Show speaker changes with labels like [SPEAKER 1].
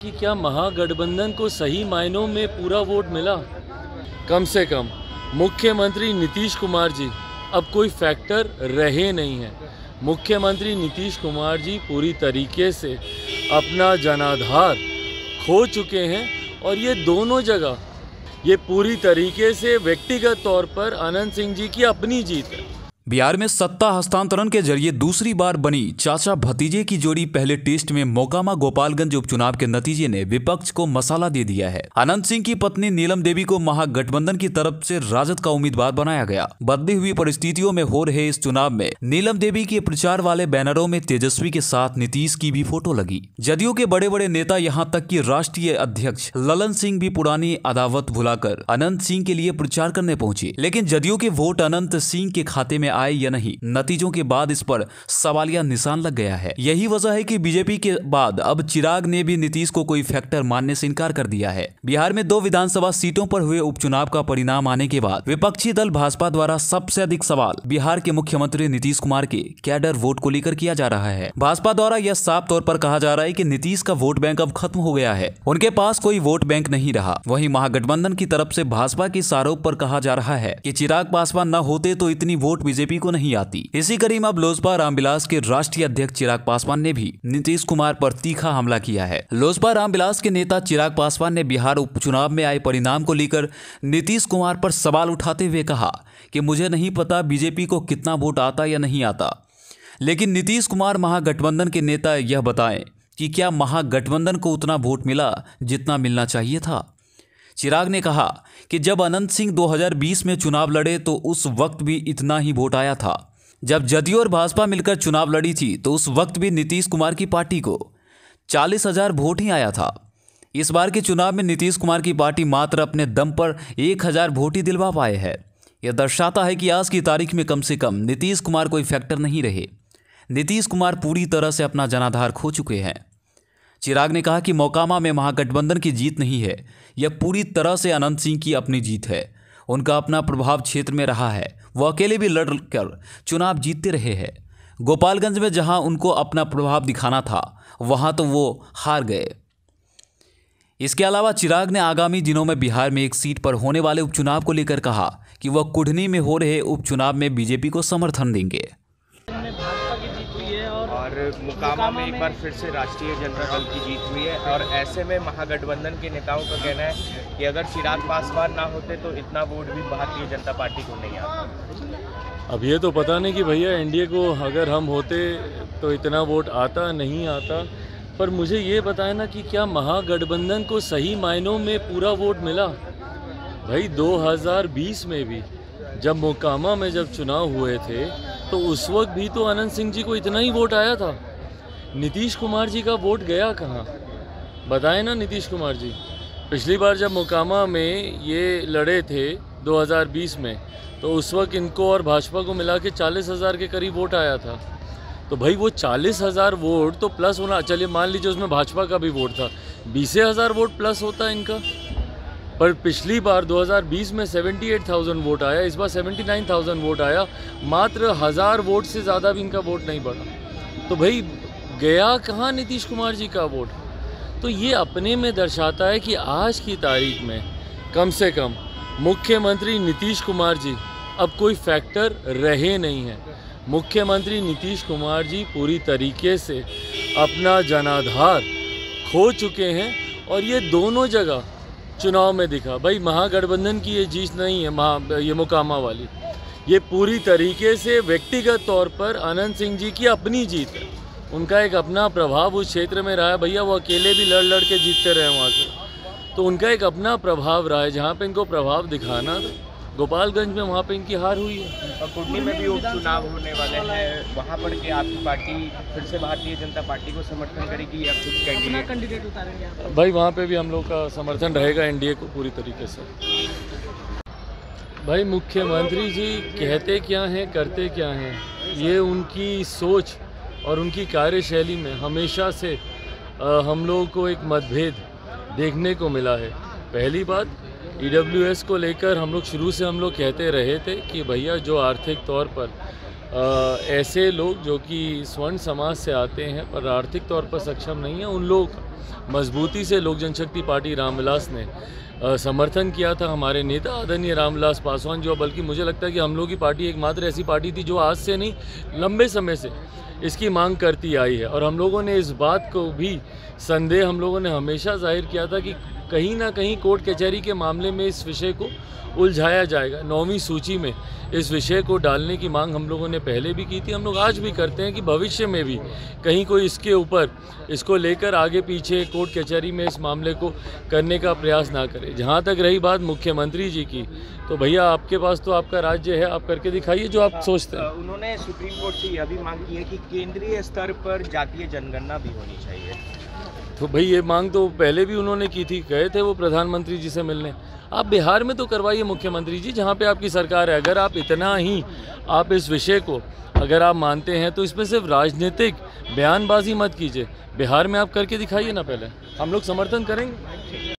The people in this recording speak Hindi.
[SPEAKER 1] कि क्या महागठबंधन को सही मायनों में पूरा वोट मिला? कम से कम मुख्यमंत्री नीतीश कुमार जी अब कोई फैक्टर रहे नहीं हैं। मुख्यमंत्री नीतीश कुमार जी पूरी तरीके से अपना जनाधार खो चुके हैं और ये दोनों जगह ये पूरी तरीके से व्यक्तिगत तौर पर अनंत सिंह जी की अपनी जीत है।
[SPEAKER 2] बिहार में सत्ता हस्तांतरण के जरिए दूसरी बार बनी चाचा भतीजे की जोड़ी पहले टेस्ट में मोकामा गोपालगंज उपचुनाव के नतीजे ने विपक्ष को मसाला दे दिया है। अनंत सिंह की पत्नी नीलम देवी को महागठबंधन की तरफ से राजद का उम्मीदवार बनाया गया। बदली हुई परिस्थितियों में हो रहे इस चुनाव में नीलम देवी के प्रचार वाले बैनरों में तेजस्वी के साथ नीतीश की भी फोटो लगी। जदयू के बड़े बड़े नेता यहाँ तक कि राष्ट्रीय अध्यक्ष ललन सिंह भी पुरानी अदावत भुलाकर अनंत सिंह के लिए प्रचार करने पहुंचे, लेकिन जदयू के वोट अनंत सिंह के खाते में आए या नहीं, नतीजों के बाद इस पर सवालिया निशान लग गया है। यही वजह है कि बीजेपी के बाद अब चिराग ने भी नीतीश को कोई फैक्टर मानने से इनकार कर दिया है। बिहार में 2 विधानसभा सीटों पर हुए उपचुनाव का परिणाम आने के बाद विपक्षी दल भाजपा द्वारा सबसे अधिक सवाल बिहार के मुख्यमंत्री नीतीश कुमार के कैडर वोट को लेकर किया जा रहा है। भाजपा द्वारा यह साफ तौर पर कहा जा रहा है कि नीतीश का वोट बैंक अब खत्म हो गया है, उनके पास कोई वोट बैंक नहीं रहा। वहीं महागठबंधन की तरफ से भाजपा के इस आरोप पर कहा जा रहा है कि चिराग पासवान न होते तो इतनी वोट बीजेपी को नहीं आती। इसी कड़ी में अब लोजपा रामविलास के राष्ट्रीय अध्यक्ष चिराग पासवान ने भी नीतीश कुमार पर तीखा हमला किया है। लोजपा रामविलास के नेता चिराग पासवान ने बिहार उपचुनाव में आए परिणाम को लेकर नीतीश कुमार पर सवाल उठाते हुए कहा कि मुझे नहीं पता बीजेपी को कितना वोट आता या नहीं आता, लेकिन नीतीश कुमार महागठबंधन के नेता यह बताएं कि क्या महागठबंधन को उतना वोट मिला जितना मिलना चाहिए था। चिराग ने कहा कि जब अनंत सिंह 2020 में चुनाव लड़े तो उस वक्त भी इतना ही वोट आया था। जब जदयू और भाजपा मिलकर चुनाव लड़ी थी तो उस वक्त भी नीतीश कुमार की पार्टी को 40,000 वोट ही आया था। इस बार के चुनाव में नीतीश कुमार की पार्टी मात्र अपने दम पर 1,000 वोट ही दिलवा पाए हैं। यह दर्शाता है कि आज की तारीख में कम से कम नीतीश कुमार कोई फैक्टर नहीं रहे। नीतीश कुमार पूरी तरह से अपना जनाधार खो चुके हैं। चिराग ने कहा कि मोकामा में महागठबंधन की जीत नहीं है, यह पूरी तरह से अनंत सिंह की अपनी जीत है। उनका अपना प्रभाव क्षेत्र में रहा है, वो अकेले भी लड़कर चुनाव जीतते रहे हैं। गोपालगंज में जहां उनको अपना प्रभाव दिखाना था वहां तो वो हार गए। इसके अलावा चिराग ने आगामी दिनों में बिहार में एक सीट पर होने वाले उपचुनाव को लेकर कहा कि वह कुढ़नी में हो रहे उपचुनाव में बीजेपी को समर्थन देंगे।
[SPEAKER 3] और मोकामा में एक बार फिर से राष्ट्रीय जनता दल की जीत हुई है और ऐसे में महागठबंधन के नेताओं का कहना है कि अगर चिराग पासवान ना होते तो इतना वोट भी भारतीय जनता पार्टी को नहीं आता।
[SPEAKER 1] अब ये तो पता नहीं कि भैया एनडीए को अगर हम होते तो इतना वोट आता नहीं आता, पर मुझे ये बताया ना कि क्या महागठबंधन को सही मायनों में पूरा वोट मिला? भाई 2020 में भी जब मोकामा में जब चुनाव हुए थे तो उस वक्त भी तो अनंत सिंह जी को इतना ही वोट आया था। नीतीश कुमार जी का वोट गया कहाँ? बताएं ना नीतीश कुमार जी। पिछली बार जब मोकामा में ये लड़े थे 2020 में तो उस वक्त इनको और भाजपा को मिला के 40,000 के करीब वोट आया था। तो भाई वो 40,000 वोट तो प्लस होना, चलिए मान लीजिए उसमें भाजपा का भी वोट था, 20,000 वोट प्लस होता है इनका। पर पिछली बार 2020 में 78,000 वोट आया, इस बार 79,000 वोट आया, मात्र 1,000 वोट से ज़्यादा भी इनका वोट नहीं बढ़ा। तो भाई गया कहाँ नीतीश कुमार जी का वोट? तो ये अपने में दर्शाता है कि आज की तारीख में कम से कम मुख्यमंत्री नीतीश कुमार जी अब कोई फैक्टर रहे नहीं हैं। मुख्यमंत्री नीतीश कुमार जी पूरी तरीके से अपना जनाधार खो चुके हैं और ये दोनों जगह चुनाव में दिखा। भाई महागठबंधन की ये जीत नहीं है, ये मोकामा वाली, ये पूरी तरीके से व्यक्तिगत तौर पर अनंत सिंह जी की अपनी जीत है। उनका एक अपना प्रभाव उस क्षेत्र में रहा है। भैया वो अकेले भी लड़ के जीतते रहे वहाँ से, तो उनका एक अपना प्रभाव रहा है। जहाँ पे इनको प्रभाव दिखाना था गोपालगंज में, वहाँ पे इनकी हार हुई है।
[SPEAKER 3] और कुढ़नी में भी उपचुनाव होने वाले हैं, वहाँ पर के आपकी पार्टी फिर से भारतीय जनता पार्टी को समर्थन करेगी या कुछ कैंडिडेट उतारेंगे?
[SPEAKER 1] भाई वहाँ पे भी हम लोग का समर्थन रहेगा एनडीए को पूरी तरीके से। भाई मुख्यमंत्री जी कहते क्या हैं करते क्या हैं, ये उनकी सोच और उनकी कार्यशैली में हमेशा से हम लोगों को एक मतभेद देखने को मिला है। पहली बात, ईडब्ल्यूएस को लेकर हम लोग शुरू से कहते रहे थे कि भैया जो आर्थिक तौर पर ऐसे लोग जो कि स्वर्ण समाज से आते हैं पर आर्थिक तौर पर सक्षम नहीं हैं, उन लोगों का मजबूती से लोक जनशक्ति पार्टी रामविलास ने समर्थन किया था। हमारे नेता आदरणीय रामविलास पासवान, जो बल्कि मुझे लगता है कि हम लोग की पार्टी एकमात्र ऐसी पार्टी थी जो आज से नहीं लंबे समय से इसकी मांग करती आई है। और हम लोगों ने इस बात को भी संदेह हम लोगों ने हमेशा जाहिर किया था कि कहीं ना कहीं कोर्ट कचहरी के मामले में इस विषय को उलझाया जाएगा। 9वीं सूची में इस विषय को डालने की मांग हम लोगों ने पहले भी की थी, हम लोग आज भी करते हैं कि भविष्य में भी कहीं कोई इसके ऊपर इसको लेकर आगे पीछे कोर्ट कचहरी में इस मामले को करने का प्रयास ना करे। जहाँ तक रही बात मुख्यमंत्री जी की, तो भैया आपके पास तो आपका राज्य है, आप करके दिखाइए जो आप सोचते हैं।
[SPEAKER 3] उन्होंने सुप्रीम कोर्ट से यह भी मांग की है कि केंद्रीय स्तर पर जातीय जनगणना भी होनी चाहिए।
[SPEAKER 1] तो भाई ये मांग तो पहले भी उन्होंने की थी, गए थे वो प्रधानमंत्री जी से मिलने। आप बिहार में तो करवाइए मुख्यमंत्री जी, जहाँ पे आपकी सरकार है। अगर आप इतना ही आप इस विषय को अगर आप मानते हैं तो इसमें सिर्फ राजनीतिक बयानबाजी मत कीजिए, बिहार में आप करके दिखाइए ना, पहले हम लोग समर्थन करेंगे।